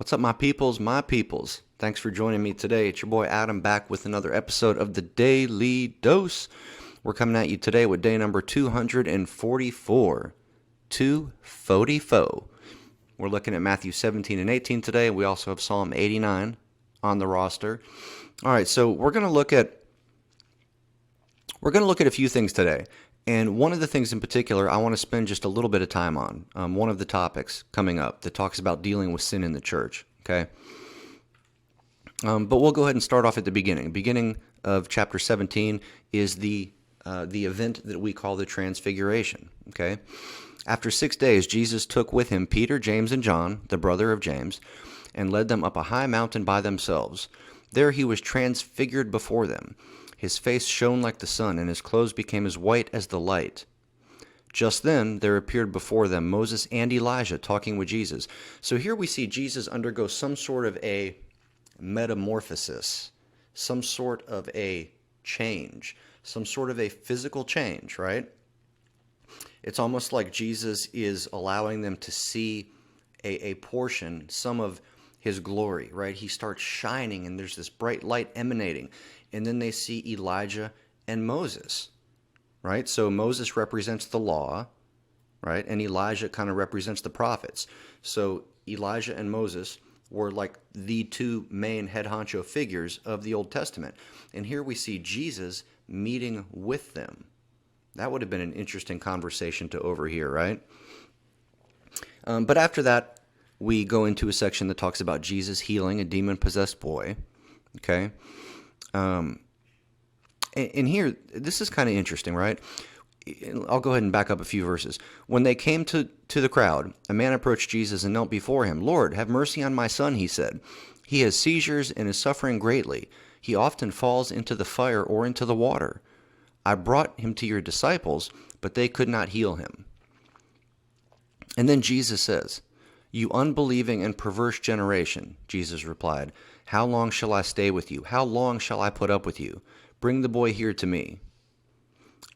What's up, my peoples, my peoples? Thanks for joining me today. It's your boy Adam back with another episode of the Daily Dose. We're coming at you today with day number 244. 244. We're looking at Matthew 17 and 18 today. We also have Psalm 89 on the roster. All right, so we're going to look at a few things today. And one of the things in particular I want to spend just a little bit of time on, one of the topics coming up that talks about dealing with sin in the church, okay? But we'll go ahead and start off at the beginning. Beginning of chapter 17 is the event that we call the Transfiguration, okay? After 6 days, Jesus took with him Peter, James, and John, the brother of James, and led them up a high mountain by themselves. There he was transfigured before them. His face shone like the sun, and his clothes became as white as the light. Just then there appeared before them Moses and Elijah talking with Jesus. So here we see Jesus undergo some sort of a metamorphosis, some sort of a change, some sort of a physical change, right? It's almost like Jesus is allowing them to see a portion, some of his glory, right? He starts shining, and there's this bright light emanating. And then they see Elijah and Moses, right? So Moses represents the law, right? And Elijah kind of represents the prophets. So Elijah and Moses were like the two main head honcho figures of the Old Testament. And here we see Jesus meeting with them. That would have been an interesting conversation to overhear, right? But after that, we go into a section that talks about Jesus healing a demon-possessed boy, okay? And here, this is kind of interesting, right? I'll go ahead and back up a few verses. When they came to the crowd, a man approached Jesus and knelt before him. "Lord, have mercy on my son," he said. "He has seizures and is suffering greatly. He often falls into the fire or into the water. I brought him to your disciples, but they could not heal him." And then Jesus says, "You unbelieving and perverse generation," Jesus replied, "how long shall I stay with you? How long shall I put up with you? Bring the boy here to me."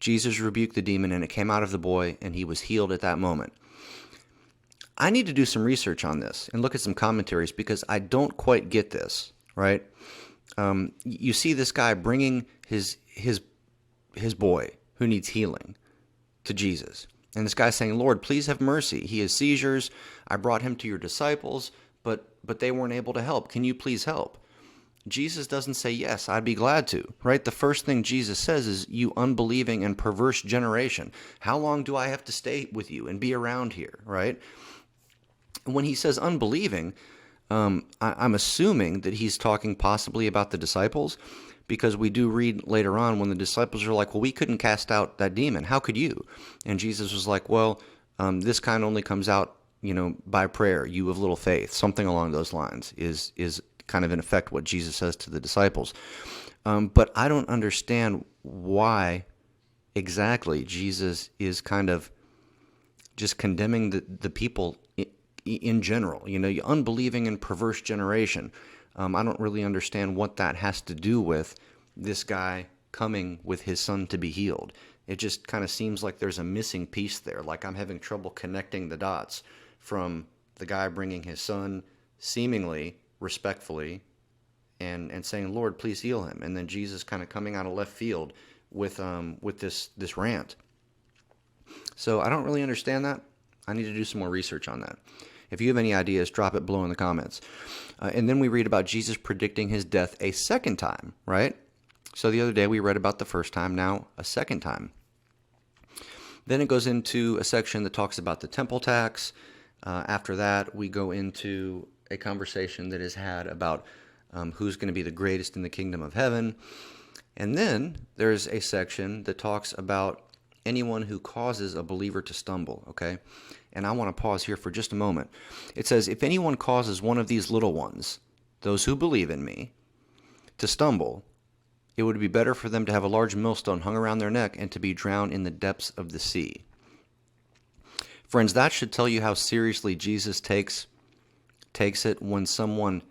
Jesus rebuked the demon, and it came out of the boy, and he was healed at that moment. I need to do some research on this and look at some commentaries because I don't quite get this, right? You see this guy bringing his boy who needs healing to Jesus. And this guy's saying, "Lord, please have mercy. He has seizures. I brought him to your disciples, but they weren't able to help. Can you please help?" Jesus doesn't say, "Yes, I'd be glad to," right? The first thing Jesus says is, "You unbelieving and perverse generation. How long do I have to stay with you and be around here," right? And when he says unbelieving, I'm assuming that he's talking possibly about the disciples, because we do read later on when the disciples are like, "Well, we couldn't cast out that demon. How could you?" And Jesus was like, "Well, this kind only comes out, by prayer, you of little faith." Something along those lines is kind of in effect what Jesus says to the disciples. But I don't understand why exactly Jesus is kind of just condemning the people in general. You unbelieving and perverse generation. I don't really understand what that has to do with this guy coming with his son to be healed. It just kind of seems like there's a missing piece there, like I'm having trouble connecting the dots from the guy bringing his son seemingly respectfully and saying, "Lord, please heal him," and then Jesus kind of coming out of left field with this rant. So I don't really understand that. I need to do some more research on that. If you have any ideas, drop it below in the comments. And then we read about Jesus predicting his death a second time, right? So the other day we read about the first time, now a second time. Then it goes into a section that talks about the temple tax. After that, we go into a conversation that is had about who's going to be the greatest in the kingdom of heaven. And then there's a section that talks about anyone who causes a believer to stumble, okay? And I want to pause here for just a moment. It says, "If anyone causes one of these little ones, those who believe in me, to stumble, it would be better for them to have a large millstone hung around their neck and to be drowned in the depths of the sea." Friends, that should tell you how seriously Jesus takes it when someone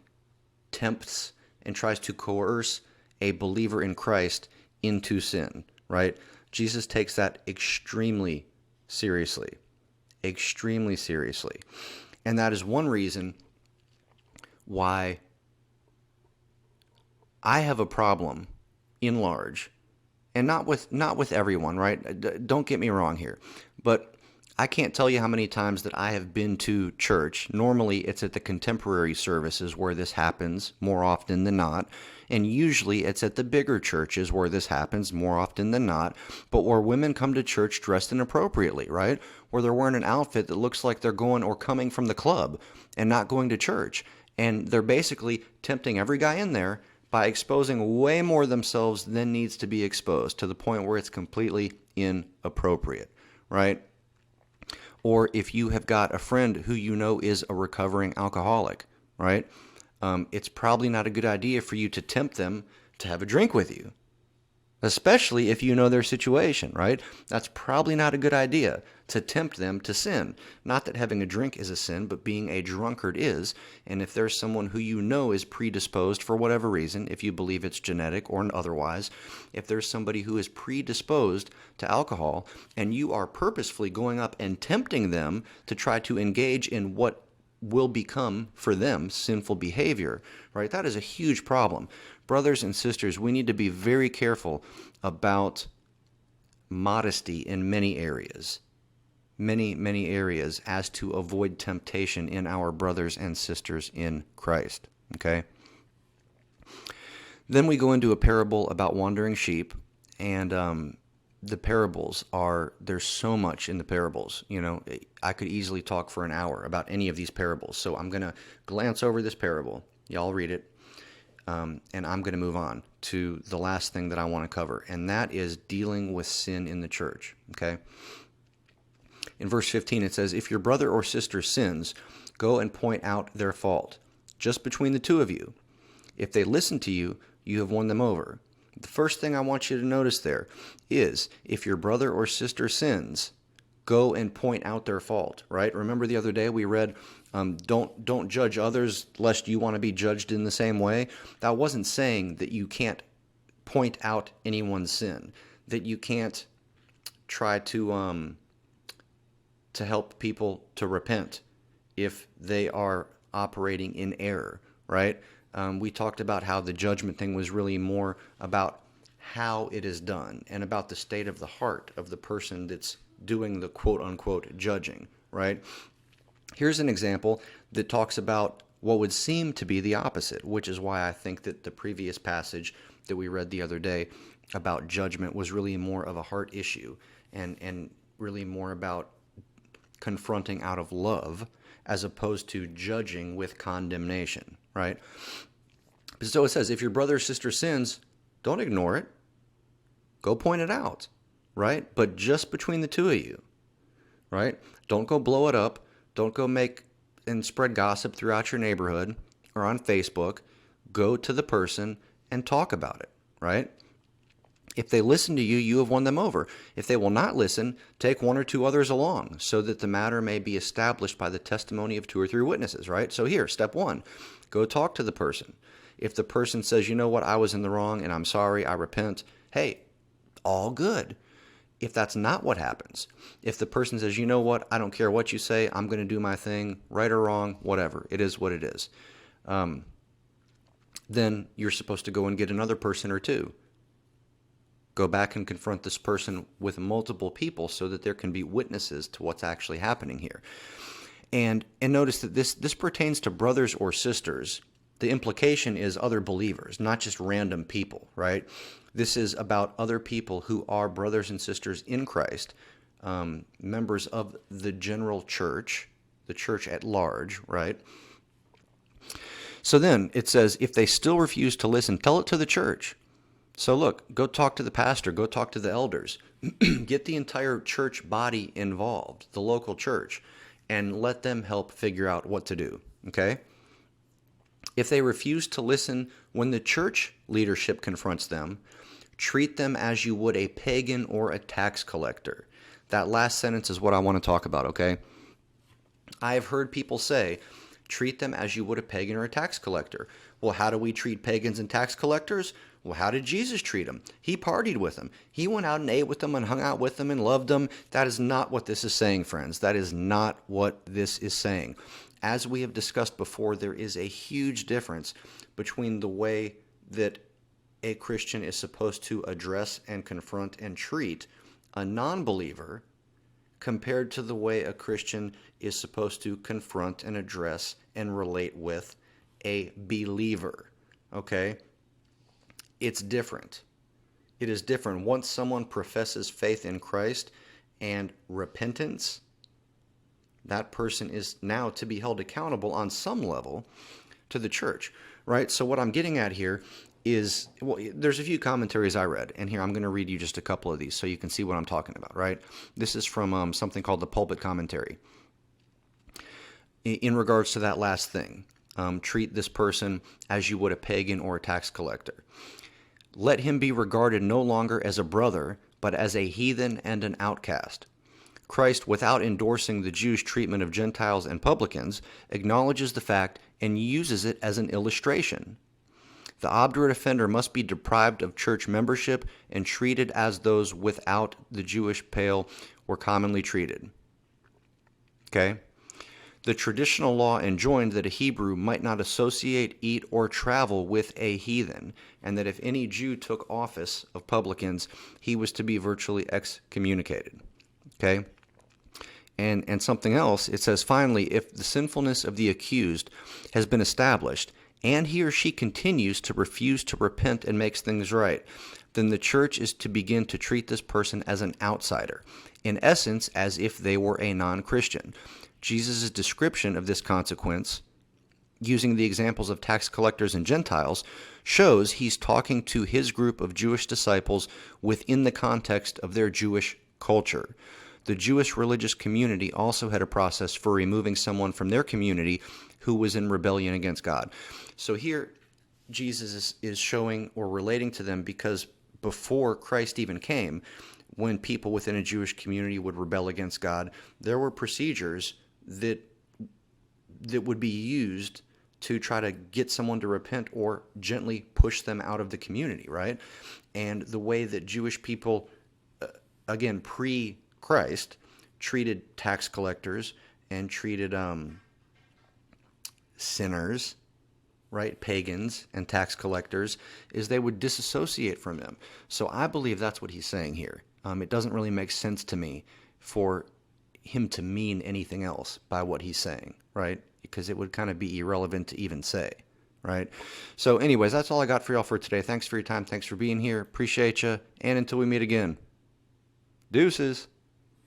tempts and tries to coerce a believer in Christ into sin, right? Jesus takes that extremely seriously. And that is one reason why I have a problem in large, and not with everyone, right? Don't get me wrong here, but I can't tell you how many times that I have been to church. Normally, it's at the contemporary services where this happens more often than not, and usually it's at the bigger churches where this happens more often than not, but where women come to church dressed inappropriately, right? Where they're wearing an outfit that looks like they're going or coming from the club and not going to church, and they're basically tempting every guy in there by exposing way more themselves than needs to be exposed, to the point where it's completely inappropriate, right? Or if you have got a friend who you know is a recovering alcoholic, right? It's probably not a good idea for you to tempt them to have a drink with you, especially if you know their situation, right? That's probably not a good idea to tempt them to sin. Not that having a drink is a sin, but being a drunkard is. And if there's someone who you know is predisposed for whatever reason, if you believe it's genetic or otherwise, if there's somebody who is predisposed to alcohol and you are purposefully going up and tempting them to try to engage in what will become for them sinful behavior, right? That is a huge problem. Brothers and sisters, we need to be very careful about modesty in many areas, many areas, as to avoid temptation in our brothers and sisters in Christ, okay? Then we go into a parable about wandering sheep, and the parables there's so much in the parables. You know, I could easily talk for an hour about any of these parables, so I'm going to glance over this parable. Y'all read it. And I'm going to move on to the last thing that I want to cover, and that is dealing with sin in the church, okay? In verse 15, it says, "If your brother or sister sins, go and point out their fault, just between the two of you. If they listen to you, you have won them over." The first thing I want you to notice there is, if your brother or sister sins, go and point out their fault, right? Remember the other day we read, don't judge others lest you want to be judged in the same way. That wasn't saying that you can't point out anyone's sin, that you can't try to help people to repent if they are operating in error, right? We talked about how the judgment thing was really more about how it is done and about the state of the heart of the person that's doing the quote-unquote judging, right? Here's an example that talks about what would seem to be the opposite, which is why I think that the previous passage that we read the other day about judgment was really more of a heart issue and really more about confronting out of love as opposed to judging with condemnation, right? So it says, if your brother or sister sins, don't ignore it. Go point it out, right? But just between the two of you, right? Don't go blow it up. Don't go make and spread gossip throughout your neighborhood or on Facebook. Go to the person and talk about it, right? If they listen to you, you have won them over. If they will not listen, take one or two others along, so that the matter may be established by the testimony of 2 or 3 witnesses, right? So here, step 1, go talk to the person. If the person says, you know what, I was in the wrong and I'm sorry, I repent, hey, all good. If that's not what happens, if the person says, you know what, I don't care what you say, I'm going to do my thing, right or wrong, whatever, it is what it is, then you're supposed to go and get another person or two. Go back and confront this person with multiple people so that there can be witnesses to what's actually happening here. And notice that this pertains to brothers or sisters. The implication is other believers, not just random people, right? This is about other people who are brothers and sisters in Christ, members of the general church, the church at large, right? So then it says, if they still refuse to listen, tell it to the church. So look, go talk to the pastor, go talk to the elders, get the entire church body involved, the local church, and let them help figure out what to do, okay? If they refuse to listen when the church leadership confronts them, treat them as you would a pagan or a tax collector. That last sentence is what I want to talk about, okay? I have heard people say, treat them as you would a pagan or a tax collector. Well, how do we treat pagans and tax collectors? Well, how did Jesus treat them? He partied with them. He went out and ate with them and hung out with them and loved them. That is not what this is saying, friends. That is not what this is saying. As we have discussed before, there is a huge difference between the way that a Christian is supposed to address and confront and treat a non-believer compared to the way a Christian is supposed to confront and address and relate with a believer. Okay? It's different. It is different. Once someone professes faith in Christ and repentance, that person is now to be held accountable on some level to the church, right? So what I'm getting at here is, well, there's a few commentaries I read, and here I'm going to read you just a couple of these so you can see what I'm talking about, right? This is from something called the Pulpit Commentary. In regards to that last thing, treat this person as you would a pagan or a tax collector. Let him be regarded no longer as a brother, but as a heathen and an outcast. Christ, without endorsing the Jews' treatment of Gentiles and publicans, acknowledges the fact and uses it as an illustration. The obdurate offender must be deprived of church membership and treated as those without the Jewish pale were commonly treated. Okay? The traditional law enjoined that a Hebrew might not associate, eat, or travel with a heathen, and that if any Jew took office of publicans, he was to be virtually excommunicated. Okay? And something else, it says, finally, if the sinfulness of the accused has been established, and he or she continues to refuse to repent and makes things right, then the church is to begin to treat this person as an outsider, in essence, as if they were a non-Christian. Jesus' description of this consequence, using the examples of tax collectors and Gentiles, shows he's talking to his group of Jewish disciples within the context of their Jewish culture. The Jewish religious community also had a process for removing someone from their community who was in rebellion against God. So here, Jesus is showing or relating to them because before Christ even came, when people within a Jewish community would rebel against God, there were procedures that would be used to try to get someone to repent or gently push them out of the community, right? And the way that Jewish people, again, pre-Christ, treated tax collectors and treated sinners, right, pagans and tax collectors, is they would disassociate from them. So I believe that's what he's saying here. It doesn't really make sense to me for him to mean anything else by what he's saying, right? Because it would kind of be irrelevant to even say, right? So anyways, that's all I got for y'all for today. Thanks for your time. Thanks for being here. Appreciate you. And until we meet again, deuces.